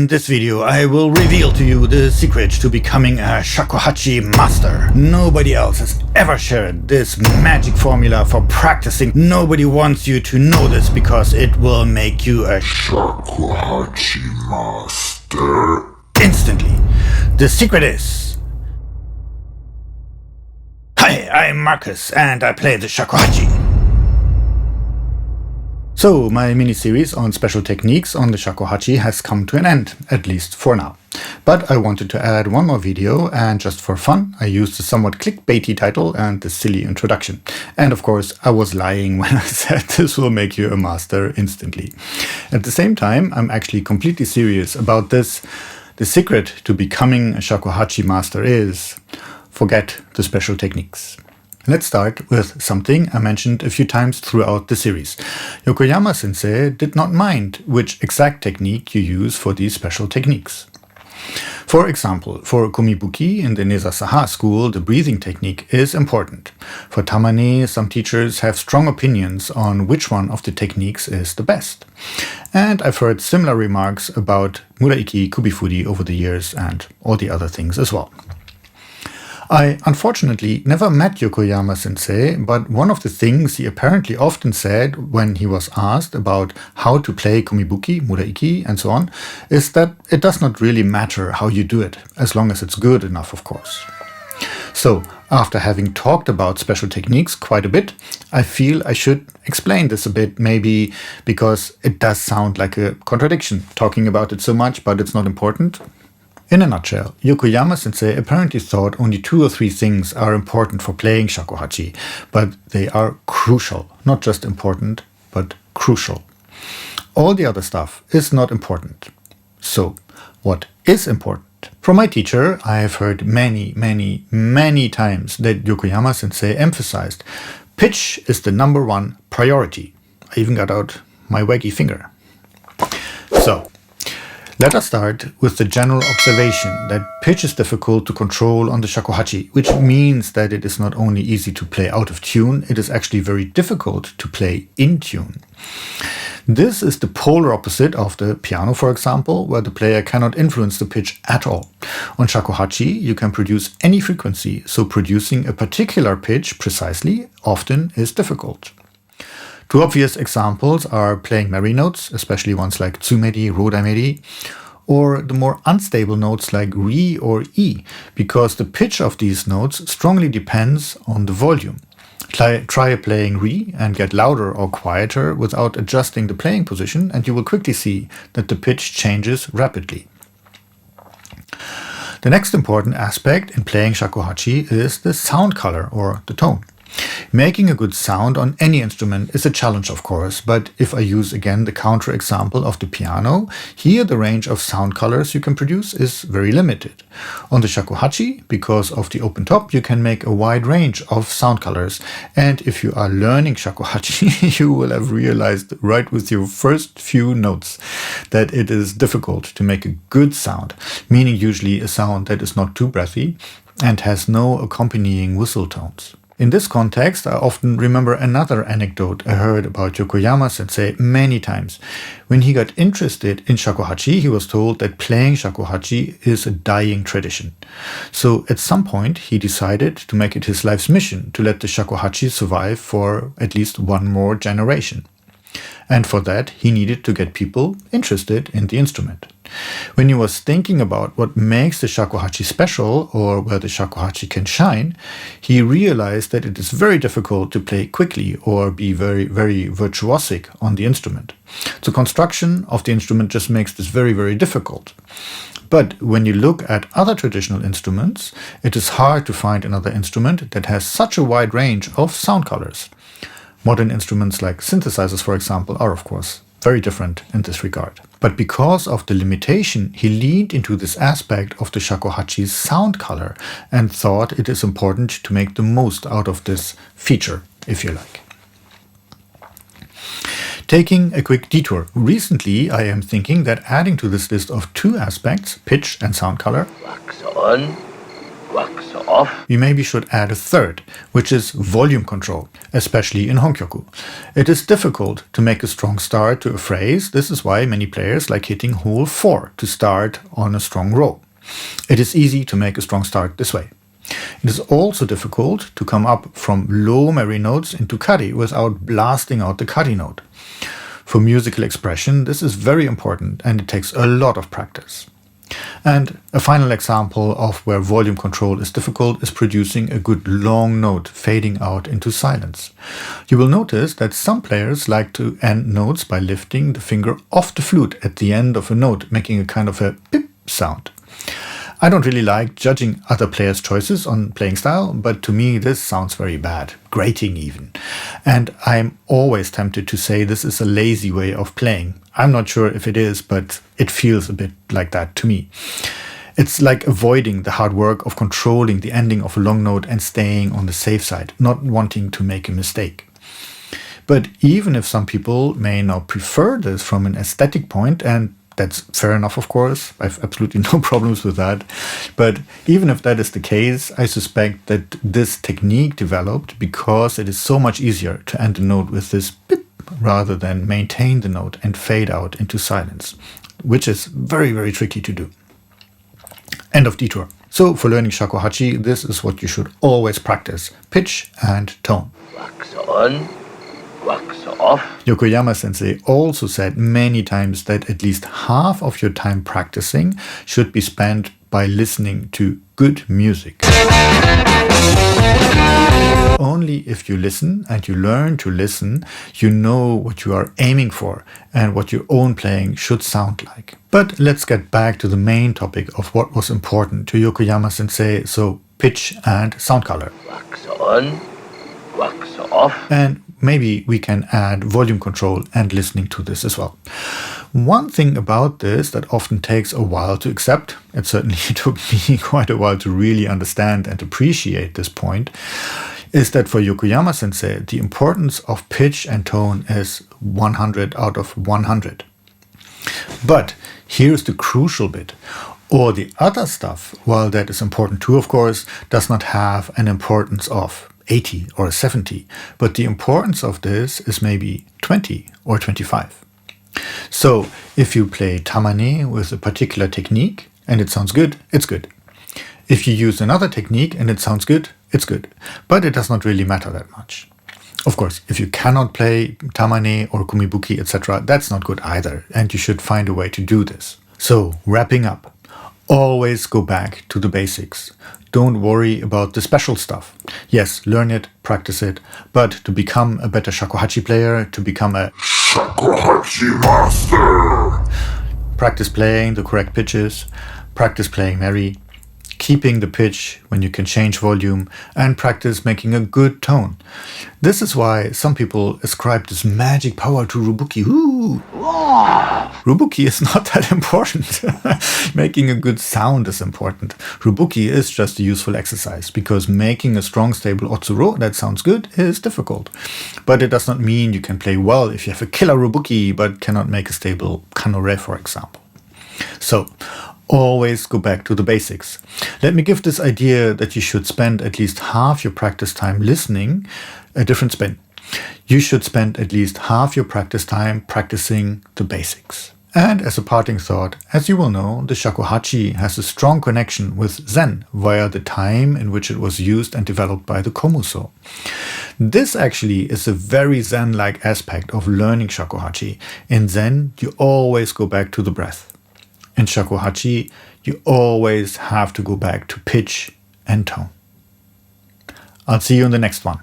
this video I will reveal to you the secret to becoming a shakuhachi master. Nobody else has ever shared this magic formula for practicing. Nobody wants you to know this because it will make you a Shakuhachi master instantly. The secret is... Hi, I'm Marcus and I play the shakuhachi. So, my mini-series on special techniques on the shakuhachi has come to an end, at least for now. But I wanted to add one more video, and just for fun, I used the somewhat clickbaity title and the silly introduction. And of course, I was lying when I said this will make you a master instantly. At the same time, I'm actually completely serious about this. The secret to becoming a shakuhachi master is... forget the special techniques. Let's start with something I mentioned a few times throughout the series. Yokoyama-sensei did not mind which exact technique you use for these special techniques. For example, for komibuki in the Nezasaha school, the breathing technique is important. For tamane, some teachers have strong opinions on which one of the techniques is the best. And I've heard similar remarks about muraiki kubifuri over the years and all the other things as well. I unfortunately never met Yokoyama-sensei, but one of the things he apparently often said when he was asked about how to play komibuki, muraiki, and so on, is that it does not really matter how you do it, as long as it's good enough, of course. So, after having talked about special techniques quite a bit, I feel I should explain this a bit, maybe because it does sound like a contradiction, talking about it so much, but it's not important. In a nutshell, Yokoyama-sensei apparently thought only 2 or 3 things are important for playing shakuhachi, but they are crucial. Not just important, but crucial. All the other stuff is not important. So, what is important? From my teacher, I have heard many times that Yokoyama-sensei emphasized pitch is the #1 priority. I even got out my waggy finger. So, let us start with the general observation that pitch is difficult to control on the shakuhachi, which means that it is not only easy to play out of tune, it is actually very difficult to play in tune. This is the polar opposite of the piano, for example, where the player cannot influence the pitch at all. On shakuhachi, you can produce any frequency, so producing a particular pitch precisely often is difficult. 2 obvious examples are playing merry notes, especially ones like tsumeri, rodaimeri, or the more unstable notes like re or e, because the pitch of these notes strongly depends on the volume. Try playing re and get louder or quieter without adjusting the playing position, and you will quickly see that the pitch changes rapidly. The next important aspect in playing shakuhachi is the sound color, or the tone. Making a good sound on any instrument is a challenge, of course, but if I use again the counter example of the piano, here the range of sound colors you can produce is very limited. On the shakuhachi, because of the open top, you can make a wide range of sound colors, and if you are learning shakuhachi, you will have realized right with your first few notes that it is difficult to make a good sound, meaning usually a sound that is not too breathy and has no accompanying whistle tones. In this context, I often remember another anecdote I heard about Yokoyama-sensei many times. When he got interested in shakuhachi, he was told that playing shakuhachi is a dying tradition. So at some point, he decided to make it his life's mission to let the shakuhachi survive for at least 1 more generation. And for that, he needed to get people interested in the instrument. When he was thinking about what makes the shakuhachi special, or where the shakuhachi can shine, he realized that it is very difficult to play quickly or be very virtuosic on the instrument. The construction of the instrument just makes this very difficult. But when you look at other traditional instruments, it is hard to find another instrument that has such a wide range of sound colors. Modern instruments like synthesizers, for example, are of course very different in this regard. But because of the limitation, he leaned into this aspect of the shakuhachi's sound color and thought it is important to make the most out of this feature, if you like. Taking a quick detour, recently I am thinking that adding to this list of 2 aspects, pitch and sound color, wax on, wax You maybe should add a third, which is volume control, especially in Honkyoku. It is difficult to make a strong start to a phrase. This is why many players like hitting hole 4 to start on a strong roll. It is easy to make a strong start this way. It is also difficult to come up from low memory notes into kari without blasting out the kari note. For musical expression, this is very important and it takes a lot of practice. And a final example of where volume control is difficult is producing a good long note fading out into silence. You will notice that some players like to end notes by lifting the finger off the flute at the end of a note, making a kind of a pip sound. I don't really like judging other players' choices on playing style, but to me this sounds very bad, grating even. And I'm always tempted to say this is a lazy way of playing. I'm not sure if it is, but it feels a bit like that to me. It's like avoiding the hard work of controlling the ending of a long note and staying on the safe side, not wanting to make a mistake. But even if some people may not prefer this from an aesthetic point, and that's fair enough, of course. I have absolutely no problems with that. But even if that is the case, I suspect that this technique developed because it is so much easier to end a note with this pip rather than maintain the note and fade out into silence, which is very, very tricky to do. End of detour. So for learning shakuhachi, this is what you should always practice: pitch and tone. Wax on. Wax off. Yokoyama sensei also said many times that at least half of your time practicing should be spent by listening to good music. Only if you listen and you learn to listen, you know what you are aiming for and what your own playing should sound like. But let's get back to the main topic of what was important to Yokoyama sensei, so pitch and sound color. Wax on. Wax off. And maybe we can add volume control and listening to this as well. One thing about this that often takes a while to accept, it certainly took me quite a while to really understand and appreciate this point, is that for Yokoyama sensei, the importance of pitch and tone is 100 out of 100. But here's the crucial bit. All the other stuff, while that is important too, of course, does not have an importance of 80 or 70, but the importance of this is maybe 20 or 25. So if you play tamane with a particular technique and it sounds good, it's good. If you use another technique and it sounds good, it's good. But it does not really matter that much. Of course, if you cannot play tamane or kumibuki, etc., that's not good either, and you should find a way to do this. So, wrapping up. Always go back to the basics. Don't worry about the special stuff. Yes, learn it, practice it, but to become a better shakuhachi player, to become a Shakuhachi master, practice playing the correct pitches, practice playing merry, keeping the pitch when you can change volume, and practice making a good tone. This is why some people ascribe this magic power to Rubuki. Ooh. Rubuki is not that important. Making a good sound is important. Rubuki is just a useful exercise, because making a strong, stable otsuro that sounds good is difficult. But it does not mean you can play well if you have a killer Rubuki but cannot make a stable kanore, for example. So, always go back to the basics. Let me give this idea that you should spend at least half your practice time listening a different spin. You should spend at least half your practice time practicing the basics. And as a parting thought, as you will know, the shakuhachi has a strong connection with Zen via the time in which it was used and developed by the komuso. This actually is a very Zen-like aspect of learning shakuhachi. In Zen, you always go back to the breath. In shakuhachi, you always have to go back to pitch and tone. I'll see you in the next one.